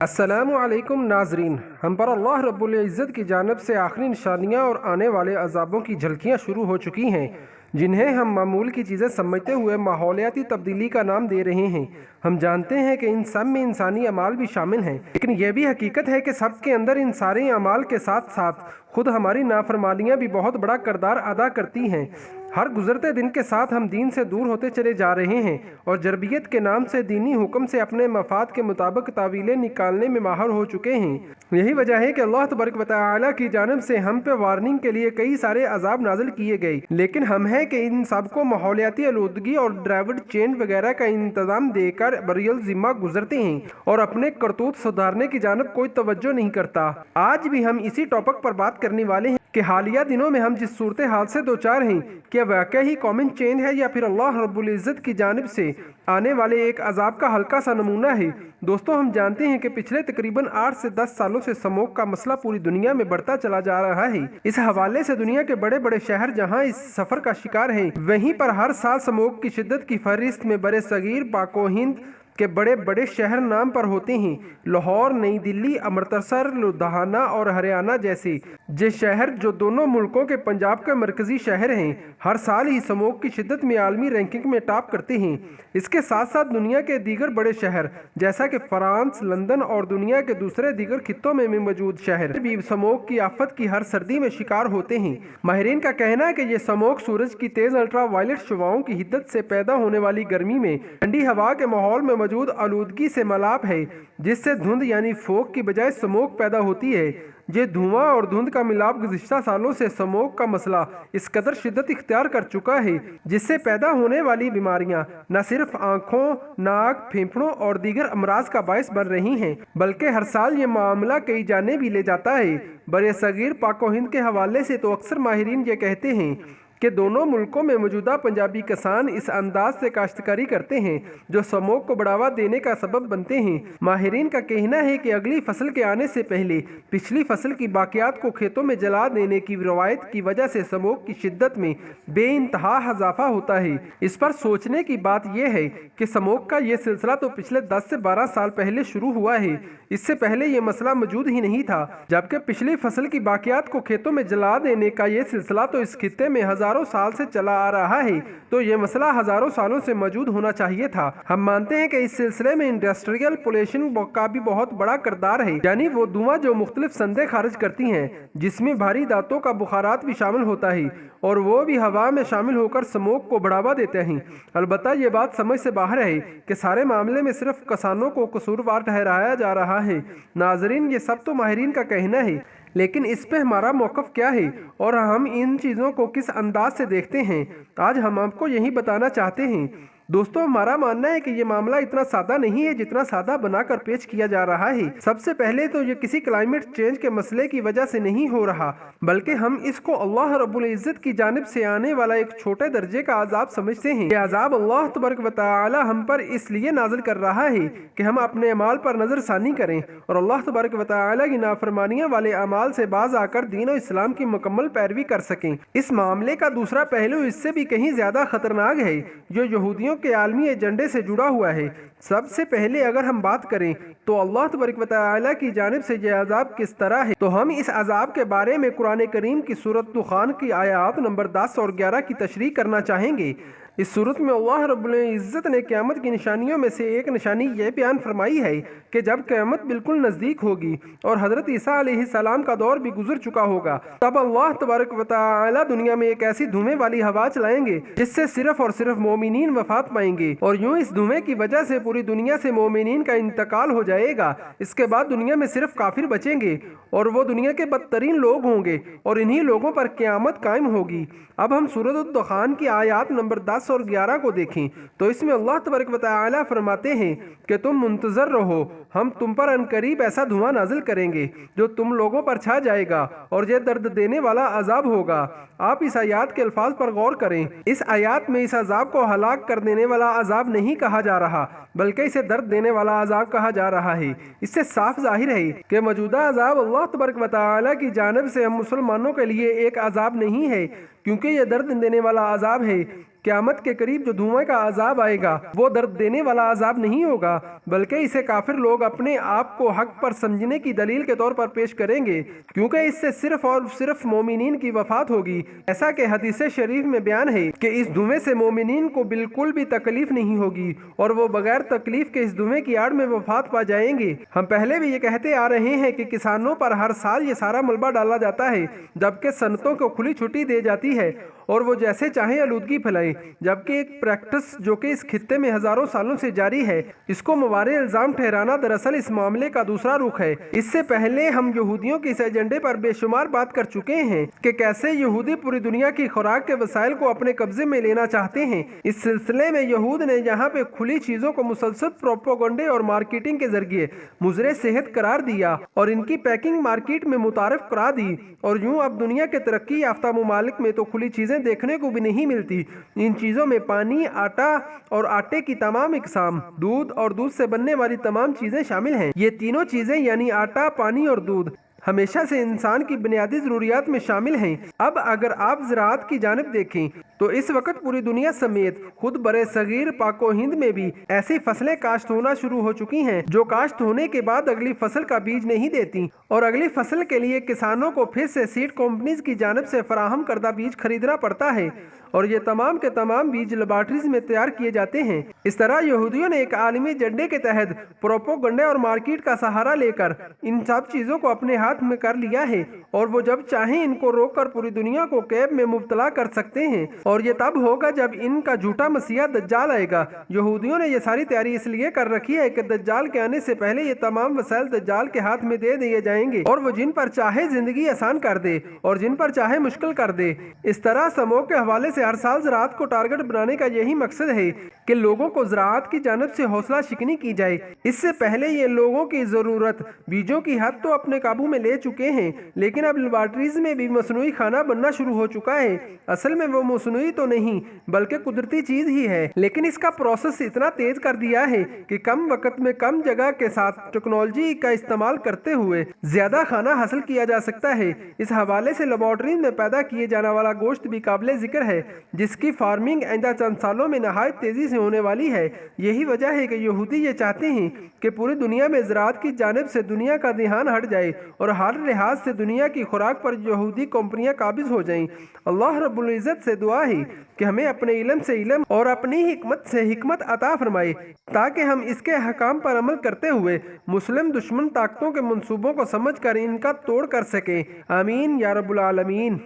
अस्सलामु अलैकुम नाजरीन, हम पर अल्लाह रब्बुल इज़्ज़त की जानिब से आखिरी निशानियाँ और आने वाले अजाबों की झलकियाँ शुरू हो चुकी हैं, जिन्हें हम मामूल की चीज़ें समझते हुए माहौलियाती तब्दीली का नाम दे रहे हैं। हम जानते हैं कि इन सब में इंसानी अमाल भी शामिल हैं, लेकिन यह भी हकीकत है कि सब के अंदर इन सारे अमाल के साथ साथ खुद हमारी नाफरमानियाँ भी बहुत बड़ा किरदार अदा करती हैं। हर गुजरते दिन के साथ हम दीन से दूर होते चले जा रहे हैं और जरबियत के नाम से दीनी हुक्म से अपने मफाद के मुताबिक तावीलें निकालने में माहिर हो चुके हैं। यही वजह है कि अल्लाह तबारक व तआला की जानिब से हम पे वार्निंग के लिए कई सारे अजाब नाजिल किए गए, लेकिन हम है कि इन सबको माहौलियाती आलूदगी और ड्राइविड चेंज वगैरह का इंतजाम देकर बरियल जिम्मा गुजरते हैं और अपने करतूत सुधारने की जानिब कोई तवज्जो नहीं करता। आज भी हम इसी टॉपिक पर बात करने वाले हैं कि हालिया दिनों में हम जिस सूरत हाल से दो चार हैं, क्या वाकई ही कॉमन चेंज है या फिर अल्लाह रब्बुल इज़्ज़त की जानिब से आने वाले एक अजाब का हल्का सा नमूना है। दोस्तों, हम जानते हैं कि पिछले तकरीबन 8 से 10 सालों से स्मोक का मसला पूरी दुनिया में बढ़ता चला जा रहा है। इस हवाले से दुनिया के बड़े बड़े शहर जहां इस सफर का शिकार हैं, वहीं पर हर साल स्मोक की शिद्दत की फहरिस्त में बड़े सगीर पाको हिंद के बड़े बड़े शहर नाम पर होते हैं। लाहौर, नई दिल्ली, अमृतसर, लुधियाना और हरियाणा जैसे ये शहर जो दोनों मुल्कों के पंजाब के मरकजी शहर हैं, हर साल ही स्मोक की शिद्दत में आलमी रैंकिंग में टॉप करते हैं। इसके साथ साथ दुनिया के दीगर बड़े शहर जैसा कि फ्रांस, लंदन और दुनिया के दूसरे दीगर खित्तों में मौजूद शहर भी स्मोक की आफत की हर सर्दी में शिकार होते हैं। माहिरीन का कहना है कि ये स्मोक सूरज की तेज अल्ट्रा वायलेट शुआओं की हिद्दत से पैदा होने वाली गर्मी में ठंडी हवा के माहौल में मौजूद आलूदगी से मलाप है, जिससे धुंध यानी फोग की बजाय स्मोक पैदा होती है। ये धुआं और धुंध का मिलाप गुज़िश्ता सालों से स्मोक का मसला इस कदर शिद्दत इख्तियार कर चुका है, जिससे पैदा होने वाली बीमारियां न सिर्फ आंखों, नाक, फेफड़ों और दीगर अमराज का बायस बन रही हैं, बल्कि हर साल ये मामला कई जाने भी ले जाता है। बरे सगीर पाको हिंद के हवाले से तो अक्सर माहिरीन ये कहते हैं कि दोनों मुल्कों में मौजूदा पंजाबी किसान इस अंदाज से काश्तकारी करते हैं जो स्मोक को बढ़ावा देने का सबब बनते हैं। माहिरीन का कहना है कि अगली फसल के आने से पहले पिछली फसल की बाकियात को खेतों में जला देने की रवायत की वजह से स्मोक की शिद्दत में बेइंतहा इजाफा होता है। इस पर सोचने की बात यह है कि स्मोक का ये सिलसिला तो पिछले 10 से 12 साल पहले शुरू हुआ है। इससे पहले ये मसला मौजूद ही नहीं था, जबकि पिछली फसल की बाकियात को खेतों में जला देने का ये सिलसिला तो इस खित्ते में हजारों साल से चला आ रहा है, तो ये मसला हजारों सालों से मौजूद होना चाहिए था। हम मानते हैं कि इस सिलसिले में इंडस्ट्रियल पोल्यूशन का भी बहुत बड़ा किरदार है, यानी वो धुआं जो मुख्तलिफ संदे खारिज करती हैं, जिसमें भारी धातों का बुखारात भी शामिल होता है और वो भी हवा में शामिल होकर स्मोक को बढ़ावा देते हैं। अलबत्ता ये बात समझ से बाहर है कि सारे मामले में सिर्फ किसानों को कसूरवार ठहराया जा रहा है। नाजरीन, ये सब तो माहिरीन का कहना है, लेकिन इस पे हमारा मौक़िफ़ क्या है और हम इन चीज़ों को किस अंदाज से देखते हैं, आज हम आपको यही बताना चाहते हैं। दोस्तों, हमारा मानना है कि ये मामला इतना सादा नहीं है जितना सादा बनाकर पेश किया जा रहा है। सबसे पहले तो ये किसी क्लाइमेट चेंज के मसले की वजह से नहीं हो रहा, बल्कि हम इसको अल्लाह रब्बुल इज़्ज़त की जानिब से आने वाला एक छोटे दर्जे का अजाब समझते हैं। ये अजाब अल्लाह तबारक व तआला हम पर इसलिए नाजिल कर रहा है कि हम अपने अमाल पर नज़रसानी करें और अल्लाह तबारक व तआला की नाफरमानियाँ वाले अमाल से बाज आकर दीन और इस्लाम की मुकम्मल पैरवी कर सकें। इस मामले का दूसरा पहलू इससे भी कहीं ज़्यादा खतरनाक है, जो यहूदियों के आलमी एजेंडे से जुड़ा हुआ है। सबसे पहले अगर हम बात करें तो अल्लाह तबारक व तआला की जानिब से यह अजाब किस तरह है, तो हम इस अजाब के बारे में कुरान करीम की सूरत दुखान की आयात नंबर 10 और 11 की तशरीह करना चाहेंगे। इस सूरत में अल्लाह रब्बुल इज़्ज़त ने क़यामत की निशानियों में से एक निशानी यह बयान फरमाई है कि जब क़यामत बिल्कुल नज़दीक होगी और हज़रत ईसा अलैहिस्सलाम का दौर भी गुजर चुका होगा, तब अल्लाह तबारक व तआला दुनिया में एक ऐसी धुएं वाली हवा चलाएंगे जिससे सिर्फ और सिर्फ मोमिनीन वफात पाएंगे और यूं इस धुएं की वजह से पूरी दुनिया से मोमिनीन का इंतकाल हो जाएगा। इसके बाद दुनिया में सिर्फ काफिर बचेंगे और वो दुनिया के बदतरीन लोग होंगे और इन्हीं लोगों पर क़यामत कायम होगी। अब हम सूरत दुखान की आयात नंबर 10 और 11 को देखें तो इसमें अल्लाह तबारक व तआला फरमाते हैं कि तुम मुंतज़र रहो, हम तुम पर अनकरीब ऐसा धुआं नाजिल करेंगे जो तुम लोगों पर छा जाएगा और यह दर्द देने वाला अजाब होगा। आप इस आयात के अल्फाज पर गौर करें। इस आयात में इस अजाब को हलाक कर देने वाला अजाब नहीं कहा जा रहा, बल्कि इसे दर्द देने वाला अजाब कहा जा रहा है। इससे साफ जाहिर है कि मौजूदा अजाब अल्लाह तबारक व तआला की जानिब से हम मुसलमानों के लिए एक अजाब नहीं है, क्योंकि यह दर्द देने वाला अजाब है। क़यामत के करीब जो धुएं का अजाब आएगा वो दर्द देने वाला अजाब नहीं होगा, बल्कि इसे काफिर लोग لوگ اپنے آپ کو حق پر سمجھنے کی دلیل کے طور پر پیش کریں گے، کیونکہ اس سے صرف اور صرف مومنین کی وفات ہوگی۔ ایسا کہ حدیث شریف میں بیان ہے کہ اس دھویں سے مومنین کو بالکل بھی تکلیف نہیں ہوگی اور وہ بغیر تکلیف کے اس دھویں کی آڑ میں وفات پا جائیں گے۔ ہم پہلے بھی یہ کہتے آ رہے ہیں کہ کسانوں پر ہر سال یہ سارا ملبہ ڈالا جاتا ہے، جبکہ صنعتوں کو کھلی چھٹی دی جاتی ہے اور وہ جیسے چاہیں آلودگی پھیلائیں، جبکہ ایک پریکٹس جو کہ اس خطے میں ہزاروں سالوں سے جاری ہے، اس کو موارد الزام ٹھہرانا دراصل اس معاملے کا دوسرا رخ ہے۔ اس سے پہلے ہم یہودیوں کے اس ایجنڈے پر بے شمار بات کر چکے ہیں کہ کیسے یہودی پوری دنیا کی خوراک کے وسائل کو اپنے قبضے میں لینا چاہتے ہیں۔ اس سلسلے میں یہود نے یہاں پہ کھلی چیزوں کو مسلسل پروپیگنڈے اور مارکیٹنگ کے ذریعے مضر صحت قرار دیا اور ان کی پیکنگ مارکیٹ میں متعارف کرا دی، اور یوں اب دنیا کے ترقی یافتہ ممالک میں تو کھلی چیزیں دیکھنے کو بھی نہیں ملتی۔ ان چیزوں میں پانی، آٹا اور آٹے کی تمام اقسام، دودھ اور دودھ سے بننے والی تمام چیزیں شامل ہیں۔ یہ تینوں چیزیں یعنی آٹا، پانی اور دودھ ہمیشہ سے انسان کی بنیادی ضروریات میں شامل ہیں۔ اب اگر آپ زراعت کی جانب دیکھیں تو اس وقت پوری دنیا سمیت خود برے صغیر پاک و ہند میں بھی ایسی فصلیں کاشت ہونا شروع ہو چکی ہیں جو کاشت ہونے کے بعد اگلی فصل کا بیج نہیں دیتی، اور اگلی فصل کے لیے کسانوں کو پھر سے سیڈ کمپنیز کی جانب سے فراہم کردہ بیج خریدنا پڑتا ہے، اور یہ تمام کے تمام بیج لیبارٹریز میں تیار کیے جاتے ہیں۔ اس طرح یہودیوں نے ایک عالمی ایجنڈے کے تحت پروپیگنڈے اور مارکیٹ کا سہارا لے کر ان سب چیزوں کو اپنے ہاتھ میں کر لیا ہے، اور وہ جب چاہیں ان کو روک کر پوری دنیا کو قید میں مبتلا کر سکتے ہیں، اور یہ تب ہوگا جب ان کا جھوٹا مسیح دجال آئے گا۔ یہودیوں نے یہ ساری تیاری اس لیے کر رکھی ہے کہ دجال کے آنے سے پہلے یہ تمام وسائل دجال کے ہاتھ میں دے دیے جائیں گے، اور وہ جن پر چاہے زندگی آسان کر دے اور جن پر چاہے مشکل کر دے۔ اس طرح سمو کے حوالے سے ہر سال زراعت کو ٹارگٹ بنانے کا یہی مقصد ہے کہ لوگوں کو زراعت کی جانب سے حوصلہ شکنی کی جائے۔ اس سے پہلے یہ لوگوں کی ضرورت بیجوں کی حد تو اپنے قابو میں لے چکے ہیں، لیکن اب لیبارٹریز میں بھی مصنوعی کھانا بننا شروع ہو چکا ہے۔ اصل میں وہ مصنوعی تو نہیں بلکہ قدرتی چیز ہی ہے، لیکن اس کا پروسیس اتنا تیز کر دیا ہے کہ کم وقت میں کم جگہ کے ساتھ ٹیکنالوجی کا استعمال کرتے ہوئے زیادہ کھانا حاصل کیا جا سکتا ہے۔ اس حوالے سے لیبارٹریز میں پیدا کیے جانے والا گوشت بھی قابل ذکر ہے، جس کی فارمنگ آئندہ چند سالوں میں نہایت تیزی سے ہونے والی ہے۔ یہی وجہ ہے کہ یہودی یہ چاہتے ہیں کہ پوری دنیا میں زراعت کی جانب سے دنیا کا دھیان ہٹ جائے اور ہر لحاظ سے دنیا کی خوراک پر یہودی کمپنیاں قابض ہو جائیں۔ اللہ رب العزت سے دعا ہے کہ ہمیں اپنے علم سے علم اور اپنی حکمت سے حکمت عطا فرمائے تاکہ ہم اس کے احکام پر عمل کرتے ہوئے مسلم دشمن طاقتوں کے منصوبوں کو سمجھ کر ان کا توڑ کر سکیں۔ آمین یا رب العالمین۔